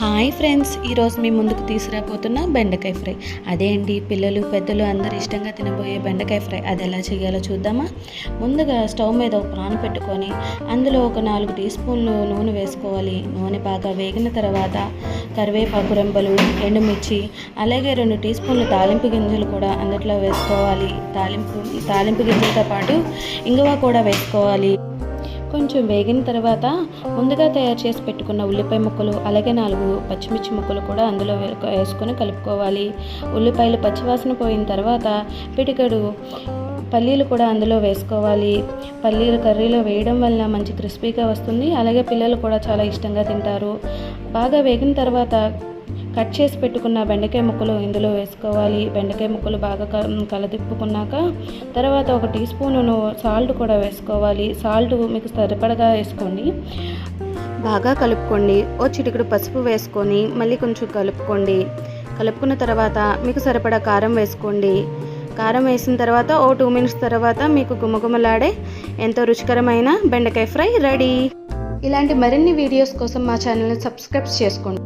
Hi friends, ఈరోజు మీ ముందుకు తీసుకురాబోతున్న బెండకాయ ఫ్రై. అదే అండి, పిల్లలు పెద్దలు అందరు ఇష్టంగా తినబోయే బెండకాయ ఫ్రై. అది ఎలా చేయాలో చూద్దామా. ముందుగా స్టవ్ మీద ఒక పాన్ పెట్టుకొని అందులో ఒక 4 టీ స్పూన్లు నూనె వేసుకోవాలి. నూనె బాగా వేగిన తర్వాత కరివేపాకు రెమ్మలు, ఎండుమిర్చి, అలాగే 2 టీ స్పూన్లు తాలింపు గింజలు కూడా అందులో వేసుకోవాలి. తాలింపు గింజలతో పాటు ఇంగువ కూడా వేసుకోవాలి. కొంచెం వేగిన తర్వాత ముందుగా తయారు చేసి పెట్టుకున్న ఉల్లిపాయ ముక్కలు, అలాగే 4 పచ్చిమిర్చి ముక్కలు కూడా అందులో వేసుకొని కలుపుకోవాలి. ఉల్లిపాయలు పచ్చివాసన పోయిన తర్వాత పిడికెడు పల్లీలు కూడా అందులో వేసుకోవాలి. పల్లీలు కర్రీలో వేయడం వల్ల మంచి క్రిస్పీగా వస్తుంది, అలాగే పిల్లలు కూడా చాలా ఇష్టంగా తింటారు. బాగా వేగిన తర్వాత కట్ చేసి పెట్టుకున్న బెండకాయ ముక్కలు ఇందులో వేసుకోవాలి. బెండకాయ ముక్కలు బాగా కలదిప్పుకున్నాక తర్వాత 1 టీ స్పూను సాల్ట్ కూడా వేసుకోవాలి. సాల్ట్ మీకు సరిపడగా వేసుకోండి. బాగా కలుపుకోండి. ఓ చిటికెడు పసుపు వేసుకొని మళ్ళీ కొంచెం కలుపుకోండి. కలుపుకున్న తర్వాత మీకు సరిపడా కారం వేసుకోండి. కారం వేసిన తర్వాత 2 మినిట్స్ తర్వాత మీకు గుమగుమలాడే ఎంతో రుచికరమైన బెండకాయ ఫ్రై రెడీ. ఇలాంటి మరిన్ని వీడియోస్ కోసం మా ఛానల్ని సబ్స్క్రైబ్ చేసుకోండి.